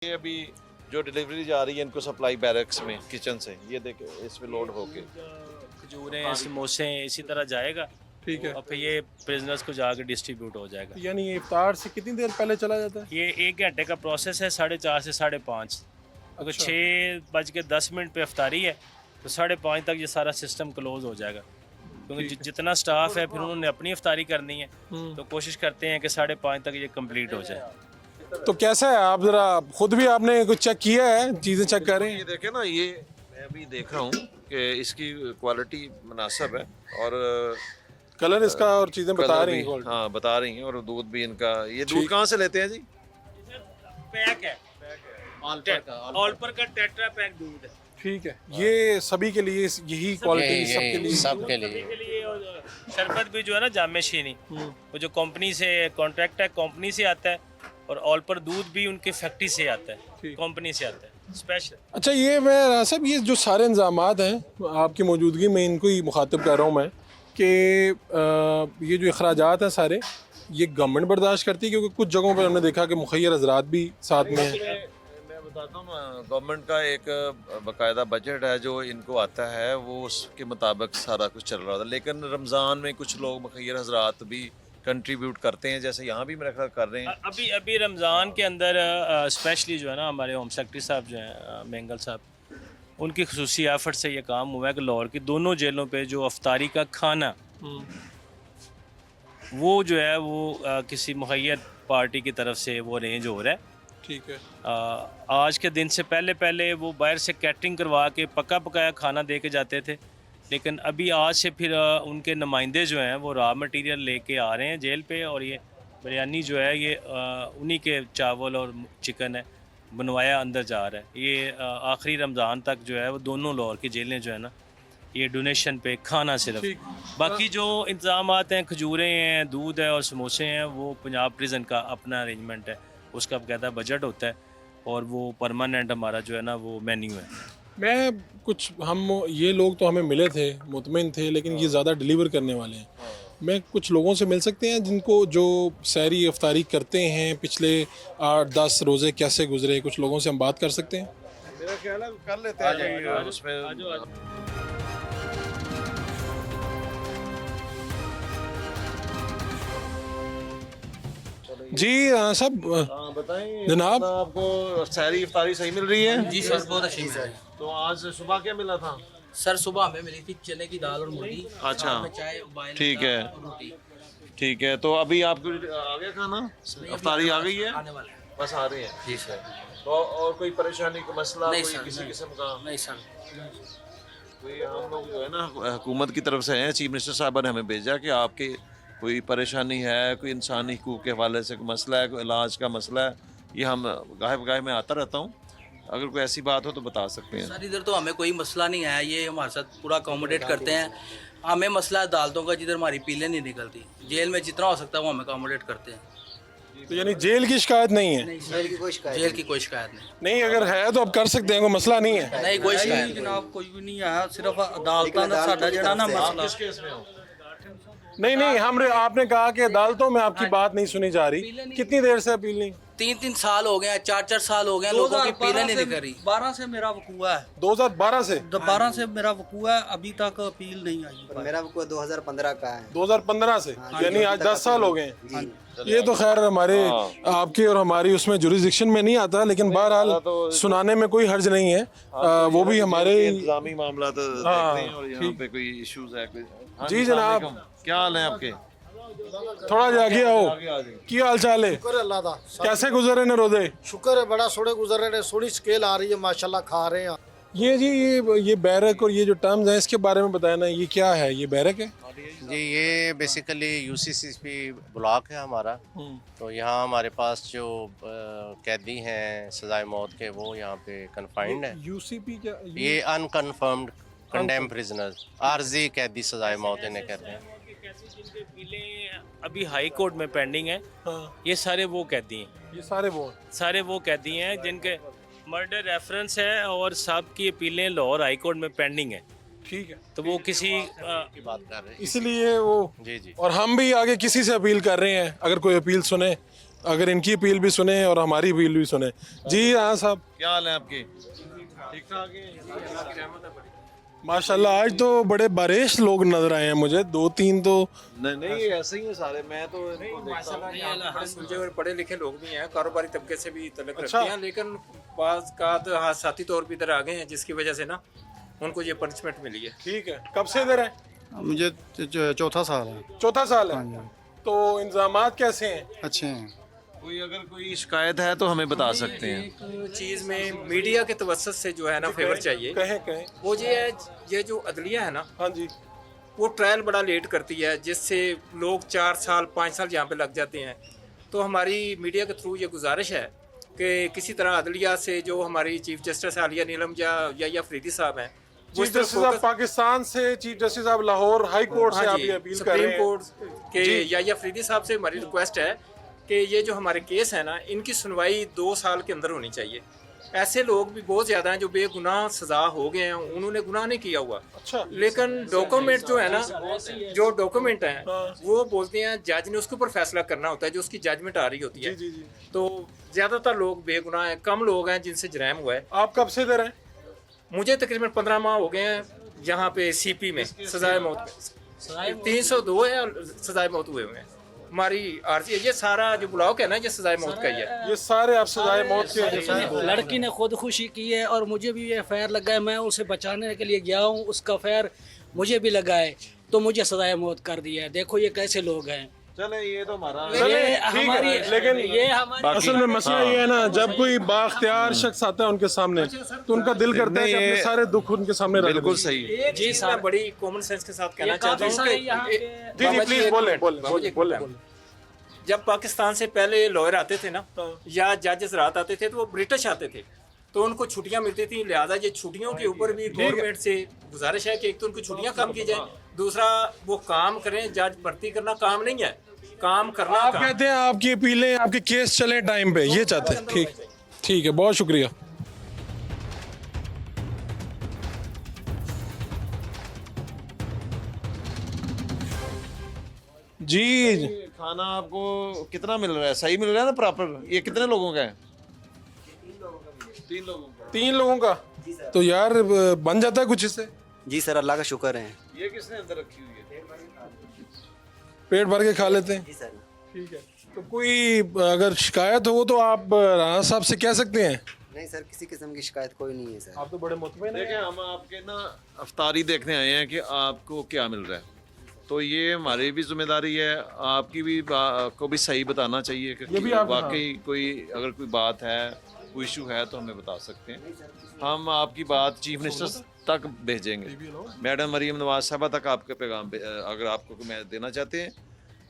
ये अभी जो डिलीवरी जा रही है इनको सप्लाई बैरक्स में किचन से, ये देखे इसमें लोड होके खजूरें समोसे इसी तरह जाएगा ठीक है। और फिर ये प्रिजनर्स को जाकर डिस्ट्रीब्यूट हो जाएगा। यानी ये इफ्तार से कितनी देर पहले चला जाता है? ये 1 घंटे का प्रोसेस है, 4:30 से 5:30। अगर अच्छा। 6:10 पे अफ्तारी है तो 5:30 तक ये सारा सिस्टम क्लोज हो जाएगा, क्योंकि जितना स्टाफ है फिर उन्होंने अपनी अफ्तारी करनी है, तो कोशिश करते हैं कि 5:30 तक ये कंप्लीट हो जाए। तो कैसा है, आप जरा खुद भी आपने कुछ चेक किया है, चीज़ें चेक कर रहे ये हैं? देखे ना, ये मैं अभी देख रहा हूँ कि इसकी क्वालिटी मुनासिब है और कलर इसका और चीज़ें बता कलर रही भी, हैं quality। हाँ बता रही हैं। और दूध भी इनका, ये दूध कहाँ से लेते हैं जी? पैक है, ऑलपर का टेट्रा पैक दूध है ठीक है, ये सभी के लिए यही क्वालिटी सबके लिए? सबके लिए। के लिए। और शरबत भी जो है ना जामे शीनी, वो जो कंपनी से कॉन्ट्रैक्ट है, कंपनी से आता है, और ऑलपर दूध भी उनके फैक्ट्री से आता है, ठीक। कंपनी से आता है स्पेशल। अच्छा, ये मैं साहब ये जो सारे इंतजामात हैं आपकी मौजूदगी में, इनको ही मुखातिब कर रहा हूँ मैं कि ये जो अखराजात हैं सारे, ये गवर्नमेंट बर्दाश्त करती है? क्योंकि कुछ जगहों पर हमने देखा कि मुखैर हजरात भी साथ में हैं। मैं बताता हूँ ना, गवर्नमेंट का एक बाकायदा बजट है जो इनको आता है, वो उसके मुताबिक सारा कुछ चल रहा था। लेकिन रमज़ान में कुछ लोग मुखैर हजरात भी कंट्रीब्यूट करते हैं, जैसे यहाँ भी मेरा ख्याल कर रहे हैं। अभी अभी रमज़ान के अंदर स्पेशली जो है ना, हमारे होम सेक्रेटरी साहब जो हैं मेंगल साहब, उनकी खुसूसी एफर्ट से ये काम हुआ है कि लाहौर की दोनों जेलों पे जो अफ्तारी का खाना वो जो है वो किसी मुहैया पार्टी की तरफ से वो अरेंज हो रहा है। ठीक है। आज के दिन से पहले पहले वो बाहर से कैटरिंग करवा के पका पकाया खाना दे के जाते थे, लेकिन अभी आज से फिर उनके नुमाइंदे जो हैं वो रॉ मटेरियल लेके आ रहे हैं जेल पे, और ये बिरयानी जो है ये उन्हीं के चावल और चिकन है बनवाया अंदर जा रहा है। ये आखिरी रमज़ान तक जो है वो दोनों लाहौर की जेलें जो है ना, ये डोनेशन पे खाना सिर्फ, बाकी जो इंतज़ामात हैं, खजूरें हैं, दूध है और समोसे हैं, वो पंजाब प्रिजन का अपना अरेंजमेंट है, उसका बाकायदा बजट होता है और वो परमानेंट हमारा जो है ना वो मेन्यू है। मैं कुछ हम ये लोग तो हमें मिले थे, मुतमिन थे, लेकिन ये ज़्यादा डिलीवर करने वाले हैं। मैं कुछ लोगों से मिल सकते हैं जिनको जो सहरी अफ्तारी करते हैं, पिछले 8-10 रोज़े कैसे गुजरे, कुछ लोगों से हम बात कर सकते हैं? मेरा ख्याल है कर लेते हैं उसमें। जी साहब, हाँ बताएं जनाब। आपको सहरी इफ्तारी सही मिल रही है? जी सर, बहुत अच्छी है। तो आज सुबह क्या मिला था? सर सुबह हमें मिली थी चने की दाल और मूली, अच्छा। साथ में चाय, उबाइल ठीक है। और रोटी। ठीक है, तो अभी आपको आ गया खाना, इफ्तारी आ गई है? आने वाले हैं। बस आ रही है। जी सर। तो और कोई परेशानी का मसला, नहीं कोई सर, किसी नहीं। किस्म का? नहीं सर। कोई हम लोग जो है ना हुकूमत की तरफ से हैं, चीफ मिनिस्टर साहब ने हमें भेजा कि आपके कोई परेशानी है, कोई इंसानी हकूक़ के हवाले से कोई मसला है, कोई इलाज का मसला है, ये हम गाहे में आता रहता हूँ, अगर कोई ऐसी बात हो तो बता सकते हैं। सर इधर तो हमें कोई मसला नहीं है, ये हमारे साथ पूरा अकोमोडेट करते हैं। हमें मसला है अदालतों का, जिधर हमारी पीलें नहीं निकलती। जेल में जितना हो सकता है वो हमें अकोमोडेट करते हैं। तो यानी जेल की शिकायत नहीं है? जेल की कोई शिकायत नहीं। नहीं, अगर है तो अब कर सकते हैं, कोई मसला नहीं है। नहीं कोई शिकायत नहीं। जनाब कोई भी नहीं आया, सिर्फ अदालतां दा साडा जेड़ा ना मसला। किस केस में हो? नहीं, आपने कहा कि अदालतों में आपकी बात नहीं सुनी जा रही, कितनी देर से अपील नहीं? 3-3 साल हो गए हैं, 4-4 साल हो गए हैं, लोगों की पीलें नहीं निकल रही। 12 से मेरा वकूआ है, 2012 से? 12 से मेरा वकूआ है, अभी तक अपील नहीं आई। मेरा को 2015 का है। 2015 से, यानी आज 10 साल हो गए हैं। ये तो खैर हमारे आपकी और हमारी उसमें जुरिस्डिक्शन में नहीं आता, लेकिन बहरहाल सुनाने में कोई हर्ज नहीं है। वो भी हमारे इंतजामी मामला तो देखते हैं, और यहाँ पे कोई इश्यूज है कोई? हाँ जी अस्सलाम जनाब। वालेकुम। क्या हाल है आपके? थोड़ा जाके आओ, आगे आ जाइए। की हाल चाल है? शुक्र है अल्लाह दा। कैसे गुजरे ने रोजे? शुक्र है, बड़ा सोने गुजर रहे हैं, सोनी स्केल आ रही है माशाल्लाह, खा रहे हैं। ये जी ये बैरक और ये जो टर्म्स हैं इसके बारे में बताया ना, ये क्या है? ये बैरक है? जी ये बेसिकली यूसीसीपी ब्लॉक है हमारा। तो यहाँ हमारे पास जो कैदी हैं सजाए मौत के, वो यहाँ पे कन्फाइंड है। यूसीपी क्या? ये अनकन्फर्म्ड कंडेम प्रिजनर्स, आर्जी कैदी सजाए मौत इन्हें कहते हैं। जिनके बिलें अभी हाई कोर्ट में पेंडिंग है, ये सारे वो कैदी हैं, ये सारे वो कैदी हैं जिनके मर्डर रेफरेंस है और सब की अपीलें लाहौर हाई कोर्ट में पेंडिंग है। ठीक है, तो वो किसी की बात कर रहे हैं। इसलिए वो जी जी। और हम भी आगे किसी से अपील कर रहे हैं, अगर कोई अपील सुने अगर इनकी अपील भी सुने और हमारी अपील भी सुने। जी हाँ साहब, क्या हाल है आपके? ठीक ठाक है? माशाल्लाह आज तो बड़े बारिश लोग नजर आए हैं मुझे, 2-3 तो। नहीं ऐसे ही है सारे, मैं तो इनको देखता हूँ। बड़े सुलझे और पढ़े लिखे लोग भी हैं, कारोबारी तबके से भी तल्लुक अच्छा। रखते हैं, लेकिन बाज का तो हादसाती तौर पर इधर आ गए हैं, जिसकी वजह से ना उनको ये पनिशमेंट मिली है। ठीक है, कब से इधर है? मुझे चौथा साल है। चौथा साल है। तो इंतजामात कैसे हैं? अच्छे हैं। कोई अगर कोई शिकायत है तो हमें बता सकते हैं। एक चीज़ में मीडिया के तवज्जुह से जो है ना फेवर चाहिए, कहें वो ये है, ये जो अदलिया है ना, हाँ जी, वो ट्रायल बड़ा लेट करती है, जिससे लोग 4 साल 5 साल यहाँ पे लग जाते हैं। तो हमारी मीडिया के थ्रू ये गुजारिश है कि किसी तरह अदलिया से जो हमारी चीफ जस्टिस आलिया नीलम या फरीदी साहब हैं, वो चीफ इस तरफ जस्टिस साहब focus- पाकिस्तान से, चीफ जस्टिस साहब लाहौर हाई कोर्ट से हाँ आप जी, ये अपील कर सुप्रीम रहे हैं। कोर्ट के या फरीदी साहब से हमारी रिक्वेस्ट है कि ये जो हमारे केस है ना, इनकी सुनवाई 2 साल के अंदर होनी चाहिए। ऐसे लोग भी बहुत ज़्यादा हैं जो बेगुनाह सज़ा हो गए हैं, उन्होंने गुनाह नहीं किया हुआ, अच्छा, लेकिन डॉक्यूमेंट जो है ना, जो डॉक्यूमेंट हैं हाँ। वो बोलते हैं जज ने उसके ऊपर फैसला करना होता है, जो उसकी जजमेंट आ रही होती है। जी जी। तो ज़्यादातर लोग बेगुनाह हैं, कम लोग हैं जिनसे जराइम हुआ है। आप कब से इधर हैं? मुझे तकरीबन 15 माह हो गए हैं यहाँ पे सीपी में सजाए मौत 302 है और सजाए मौत हुए हुए हैं। हमारी आरजी ये सारा जो ब्लॉक है ना, ये सजाए मौत का ही है। ये सारे आप सजाए मौत के। लड़की ने खुदकुशी की है और मुझे भी ये फैर लगा है, मैं उसे बचाने के लिए गया हूँ, उसका फैर मुझे भी लगा है, तो मुझे सजाए मौत कर दिया है। देखो ये कैसे लोग हैं। चले ये तो हमारा ये हमारी, लेकिन ये हमारी असल में मसला ये है ना, जब कोई बाख्तियार शख्स आता है उनके सामने, तो उनका दिल करता है कि अपने सारे दुख उनके सामने रख बिल्कुल दें। सही। एक चीज़ मैं बड़ी कॉमन सेंस के साथ कहना चाहता हूँ सारे यहाँ कि पे- जी जी बाबा प्लीज एक बोले मिनट, बाबा जी, एक मिनट। जब पाकिस्तान से पहले लॉयर आते थे ना, या जजेस रात आते थे, तो वो ब्रिटिश आते थे, तो उनको छुट्टियां मिलती थी। लिहाजा ये छुट्टियों के ऊपर भी गवर्नमेंट से गुजारिश है कि एक तो उनको छुट्टियां कम की जाए, दूसरा वो काम करें। जज भर्ती करना काम नहीं है, काम करना आप काम। कहते हैं आपकी अपीलें, आपके केस चले टाइम पे, ये चाहते हैं। ठीक ठीक है, बहुत शुक्रिया। जी खाना आपको कितना मिल रहा है? सही मिल रहा है ना प्रॉपर? ये कितने लोगों का है? 3 लोगों का। 3 लोगों का तो यार बन जाता है कुछ इससे। जी सर, अल्लाह का शुक्र है। ये किसने अंदर रखी हुई है? पेट भर के खा लेते हैं। जी सर। ठीक है, तो कोई अगर शिकायत हो तो आप राणा साहब से कह सकते हैं। नहीं सर, किसी किस्म की शिकायत कोई नहीं है सर। आप तो बड़े मुतमईन हैं। देखें, हम आपके ना अफ्तारी देखने आए हैं कि आपको क्या मिल रहा है, तो ये हमारी भी जिम्मेदारी है, आपकी भी को भी सही बताना चाहिए कि ये भी आप- वाकई कोई अगर कोई बात है, कोई इशू है तो हमें बता सकते हैं। हम आपकी बात चीफ मिनिस्टर तक भेजेंगे। मैडम मरीम नवाज साहबा तक आपके पैगाम अगर आपको मैं देना चाहते हैं,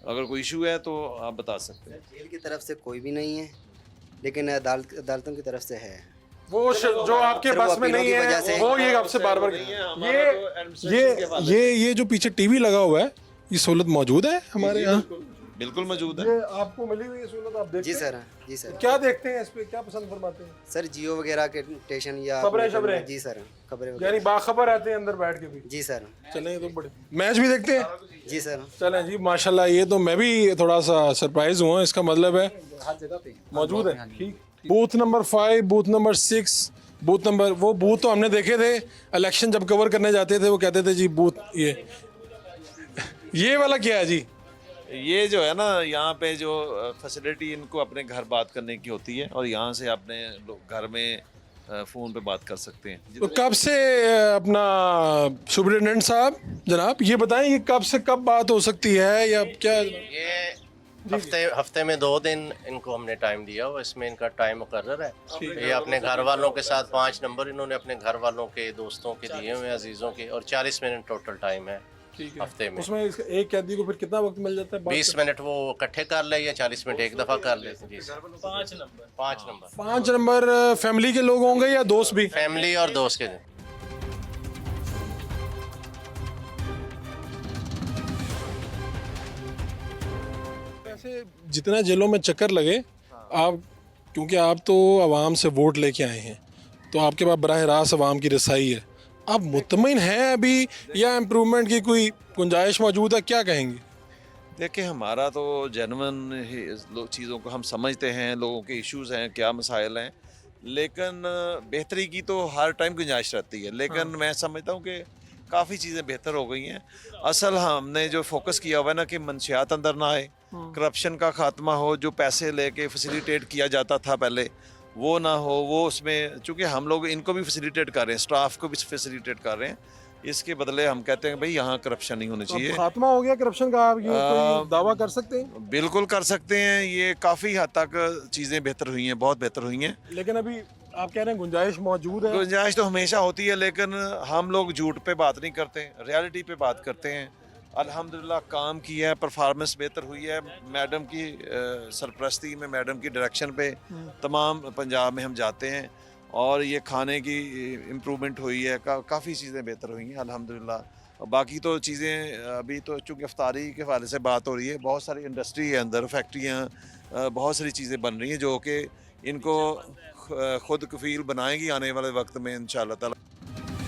अगर कोई इशू है तो आप बता सकते हैं। जेल की तरफ से कोई भी नहीं है, लेकिन अदालतों की तरफ से है। वो जो आपके फिर वो बस में अपीलों नहीं की वजह है, से- वो ये आपसे बार बार हमारा तो administration के हवाले ये जो पीछे टीवी लगा हुआ है, ये सहूलत मौजूद है हमारे यहाँ? बिल्कुल मौजूद है। ये आपको मिली हुई सहूलत, आप देखते जी हैं? सर, जी सर। क्या देखते हैं इस पे, क्या पसंद फरमाते हैं? सर जियो वगैरह के स्टेशन या खबरें शबरें? जी सर, खबरें वगैरह। यानी बाखबर रहते हैं अंदर बैठ के भी। जी सर, चलें, ये तो बड़े मैच भी देखते हैं। जी सर। चलें जी, माशाल्लाह, ये तो मैं भी थोड़ा सा सरप्राइज हुआ। इसका मतलब है मौजूद है। ठीक। Booth number 5, booth number 6, booth number, वो बूथ तो हमने देखे थे इलेक्शन जब कवर करने जाते थे, वो कहते थे जी बूथ ये वाला क्या है जी? ये जो है ना, यहाँ पे जो फैसिलिटी इनको अपने घर बात करने की होती है, और यहाँ से अपने घर में फ़ोन पे बात कर सकते हैं। तो कब से अपना सुपरिटेंडेंट साहब जनाब ये बताएं, ये कब से कब बात हो सकती है या क्या? ये हफ्ते में 2 दिन इनको हमने टाइम दिया हुआ, इसमें इनका टाइम मुकर्रर है। ये अपने घर वालों के साथ 5 नंबर इन्होंने अपने घर वालों के, दोस्तों के दिए हुए, अजीज़ों के, और 40 मिनट टोटल टाइम है हफ्ते में। उसमें एक कैदी को फिर कितना वक्त मिल जाता है? 20 मिनट वो इकट्ठे कर ले या 40 मिनट एक दफ़ा कर ले। जी सर। 5 नंबर 5 नंबर फैमिली के लोग होंगे या दोस्त भी? फैमिली और दोस्त के। वैसे जितना जेलों में चक्कर लगे, आप क्योंकि आप तो आवाम से वोट लेके आए हैं, तो आपके पास बराह रास्त आवाम की रसाई है, आप मुतमईन हैं अभी या इम्प्रूवमेंट की कोई गुंजाइश मौजूद है? क्या कहेंगे? देखिए हमारा तो जेन्युइन ही चीज़ों को हम समझते हैं, लोगों के इश्यूज़ हैं, क्या मसाइल हैं, लेकिन बेहतरी की तो हर टाइम गुंजाइश रहती है। लेकिन मैं समझता हूँ कि काफ़ी चीज़ें बेहतर हो गई हैं। असल हमने जो फोकस किया हुआ है ना कि मंशियात अंदर ना आए, करप्शन का खात्मा हो, जो पैसे लेके फैसिलिटेट किया जाता था पहले वो ना हो, वो उसमें चूँकि हम लोग इनको भी फैसिलिटेट कर रहे हैं, स्टाफ को भी फैसिलिटेट कर रहे हैं, इसके बदले हम कहते हैं भाई यहाँ करप्शन नहीं होनी चाहिए। खात्मा हो गया करप्शन का, आप ये कोई दावा कर सकते हैं? बिल्कुल कर सकते हैं, ये काफ़ी हद तक चीज़ें बेहतर हुई हैं, बहुत बेहतर हुई हैं। लेकिन अभी आप कह रहे हैं गुंजाइश मौजूद है। गुंजाइश तो हमेशा होती है, लेकिन हम लोग झूठ पे बात नहीं करते, रियलिटी पे बात करते हैं। अल्हम्दुलिल्लाह काम किया है, परफॉर्मेंस बेहतर हुई है। मैडम की सरपरस्ती में, मैडम की डायरेक्शन पे तमाम पंजाब में हम जाते हैं और ये खाने की इम्प्रूवमेंट हुई है, काफ़ी चीज़ें बेहतर हुई हैं अल्हम्दुलिल्लाह। बाकी तो चीज़ें अभी तो चूँकि इफ्तारी के हवाले से बात हो रही है, बहुत सारी इंडस्ट्री है अंदर, फैक्ट्रियाँ, बहुत सारी चीज़ें बन रही हैं जो कि इनको खुद कफील बनाएंगी आने वाले वक्त में इंशाअल्लाह ताला।